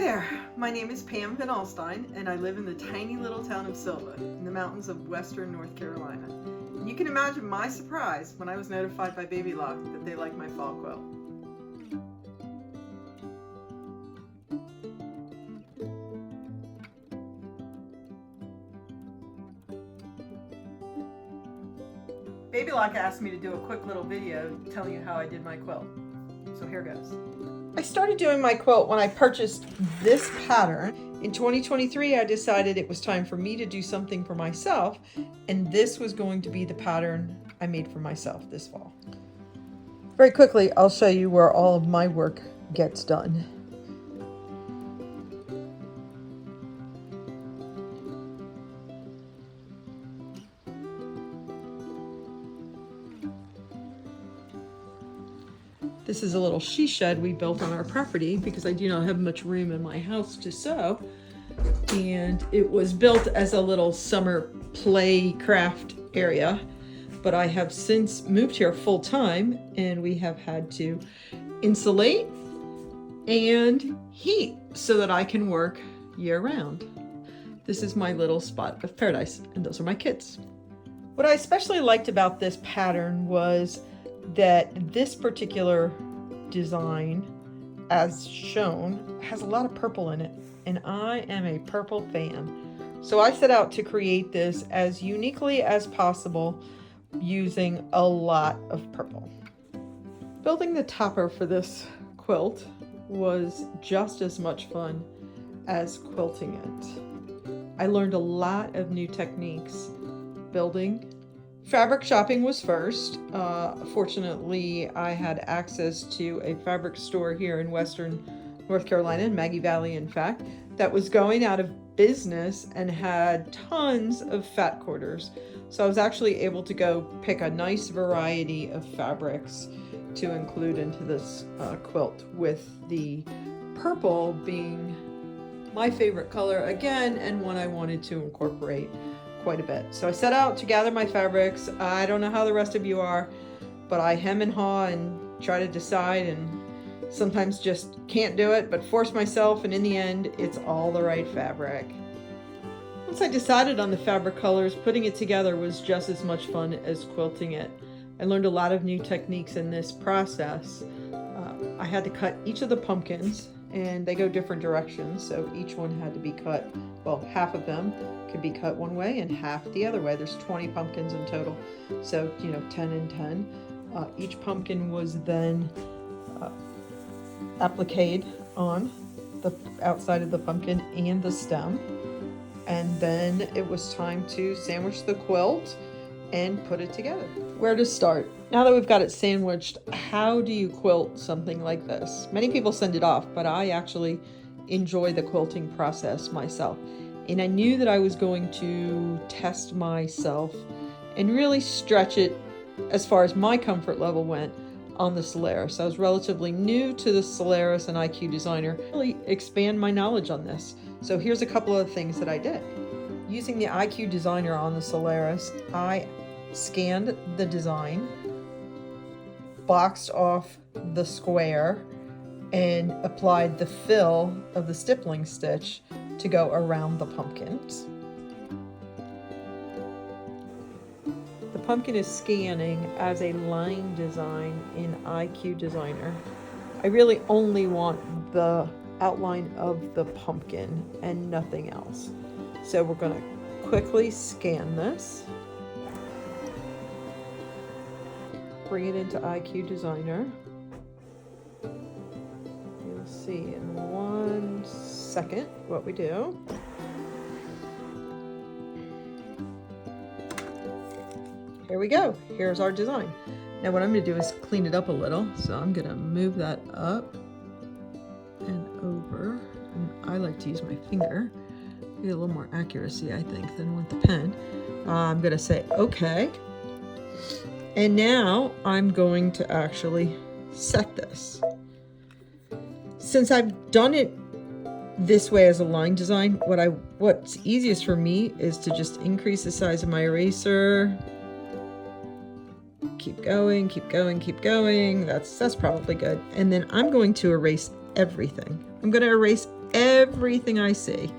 Hi there, my name is Pam Van Alstyne and I live in the tiny little town of Silva in the mountains of western North Carolina. And you can imagine my surprise when I was notified by Baby Lock that they like my fall quilt. Baby Lock asked me to do a quick little video telling you how I did my quilt. So here goes. I started doing my quilt when I purchased this pattern. In 2023, I decided it was time for me to do something for myself, and this was going to be the pattern I made for myself this fall. Very quickly, I'll show you where all of my work gets done. This is a little she shed we built on our property because I do not have much room in my house to sew. And it was built as a little summer play craft area. But I have since moved here full time and we have had to insulate and heat so that I can work year round. This is my little spot of paradise and those are my kids. What I especially liked about this pattern was that this particular design, as shown, has a lot of purple in it, and I am a purple fan. So I set out to create this as uniquely as possible using a lot of purple. Building the topper for this quilt was just as much fun as quilting it. I learned a lot of new techniques building. Fabric shopping was first. Fortunately, I had access to a fabric store here in western North Carolina, in Maggie Valley, in fact, that was going out of business and had tons of fat quarters. So I was actually able to go pick a nice variety of fabrics to include into this quilt, with the purple being my favorite color again, and one I wanted to incorporate quite a bit. So I set out to gather my fabrics. I don't know how the rest of you are, but I hem and haw and try to decide, and sometimes just can't do it, but force myself, and in the end, it's all the right fabric. Once I decided on the fabric colors, putting it together was just as much fun as quilting it. I learned a lot of new techniques in this process. I had to cut each of the pumpkins, and they go different directions, so each one had to be cut, well, half of them could be cut one way and half the other way. There's 20 pumpkins in total, so 10 and 10. Each pumpkin was then appliqued on the outside of the pumpkin and the stem, and then it was time to sandwich the quilt and put it together. Where to start? Now that we've got it sandwiched, how do you quilt something like this? Many people send it off, but I actually enjoy the quilting process myself. And I knew that I was going to test myself and really stretch it as far as my comfort level went on the Solaris. I was relatively new to the Solaris and IQ Designer, really expand my knowledge on this. So here's a couple of things that I did. Using the IQ Designer on the Solaris, I scanned the design, boxed off the square, and applied the fill of the stippling stitch to go around the pumpkins. The pumpkin is scanning as a line design in IQ Designer. I really only want the outline of the pumpkin and nothing else. So we're going to quickly scan this. Bring it into IQ Designer. You'll see in 1 second what we do. Here we go. Here's our design. Now what I'm going to do is clean it up a little. So I'm going to move that up and over. And I like to use my finger. Get a little more accuracy, I think, than with the pen. I'm going to say okay. And now I'm going to actually set this. Since I've done it this way as a line design, what's easiest for me is to just increase the size of my eraser. Keep going, keep going, keep going. That's probably good. And then I'm going to erase everything. I'm going to erase everything everything I see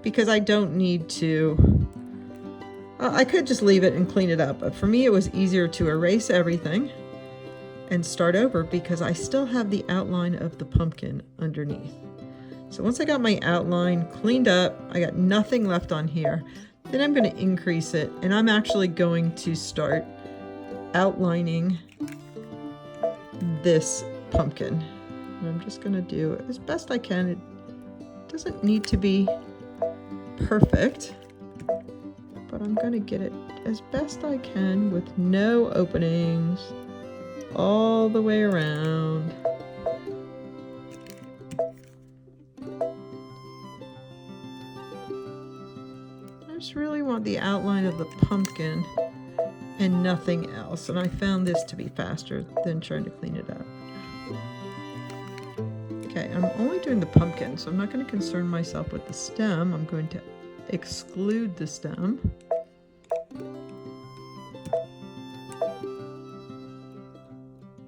because I don't need to. I could just leave it and clean it up, but for me it was easier to erase everything and start over because I still have the outline of the pumpkin underneath. So once I got my outline cleaned up, I got nothing left on here, then I'm going to increase it, and I'm actually going to start outlining this pumpkin. And I'm just going to do it as best I can. It doesn't need to be perfect, but I'm going to get it as best I can with no openings all the way around. I just really want the outline of the pumpkin and nothing else, and I found this to be faster than trying to clean it up. Okay, I'm only doing the pumpkin, so I'm not going to concern myself with the stem. I'm going to exclude the stem.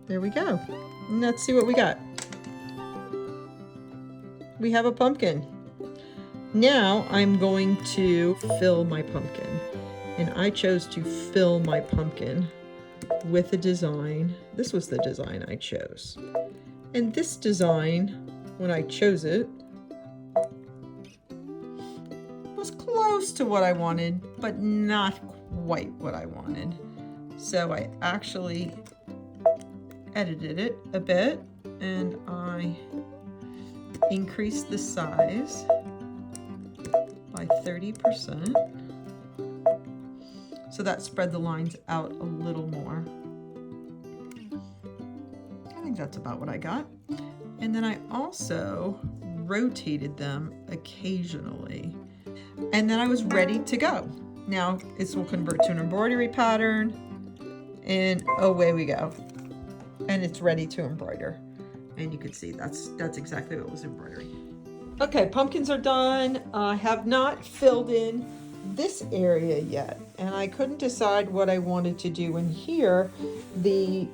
There we go. And let's see what we got. We have a pumpkin. Now I'm going to fill my pumpkin. And I chose to fill my pumpkin with a design. This was the design I chose. And this design, when I chose it, was close to what I wanted, but not quite what I wanted. So I actually edited it a bit, and I increased the size by 30%. So that spread the lines out a little more. I think that's about what I got. And then I also rotated them occasionally. And then I was ready to go. Now this will convert to an embroidery pattern, and away we go. And it's ready to embroider. And you can see that's exactly what was embroidery. Okay, pumpkins are done. I have not filled in this area yet, and I couldn't decide what I wanted to do. And here the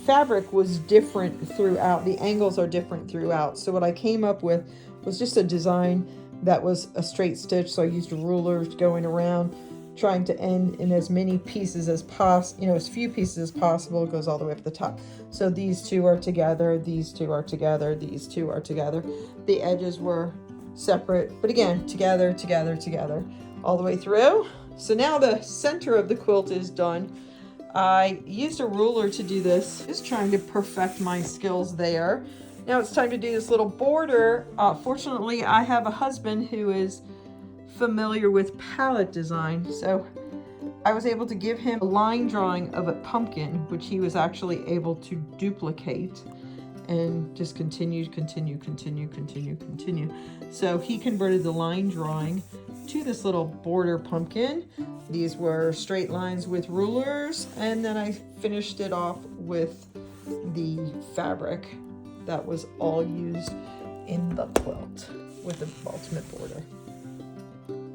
fabric was different throughout. The angles are different throughout. So what I came up with was just a design that was a straight stitch. So I used rulers going around, trying to end in as many pieces as possible, you know, as few pieces as possible. It goes all the way up the top. So these two are together, these two are together, these two are together. The edges were separate, but again, together, together, together, all the way through. So now the center of the quilt is done. I used a ruler to do this, just trying to perfect my skills there. Now it's time to do this little border. Fortunately, I have a husband who is familiar with palette design, so I was able to give him a line drawing of a pumpkin, which he was actually able to duplicate and just continue. So he converted the line drawing to this little border pumpkin. These were straight lines with rulers, and then I finished it off with the fabric that was all used in the quilt with the ultimate border.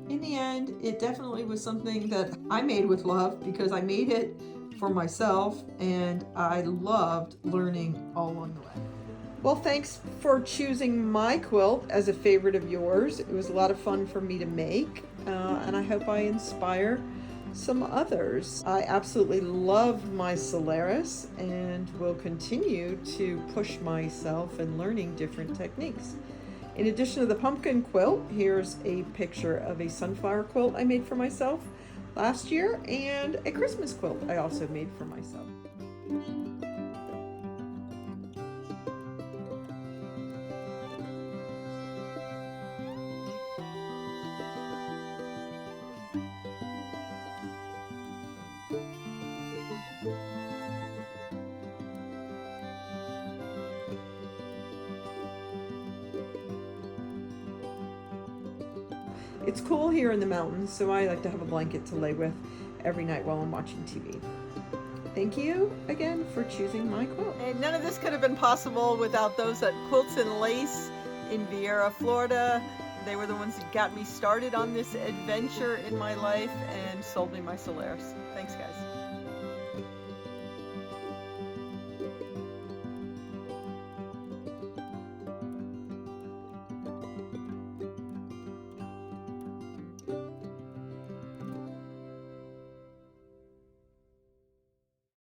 In the end, it definitely was something that I made with love because I made it for myself, and I loved learning all along the way. Well, thanks for choosing my quilt as a favorite of yours. It was a lot of fun for me to make, and I hope I inspire some others. I absolutely love my Solaris and will continue to push myself in learning different techniques. In addition to the pumpkin quilt, here's a picture of a sunflower quilt I made for myself last year, and a Christmas quilt I also made for myself. It's cool here in the mountains, so I like to have a blanket to lay with every night while I'm watching TV. Thank you again for choosing my quilt. And none of this could have been possible without those at Quilts and Lace in Viera, Florida. They were the ones that got me started on this adventure in my life and sold me my Solaris. Thanks, guys.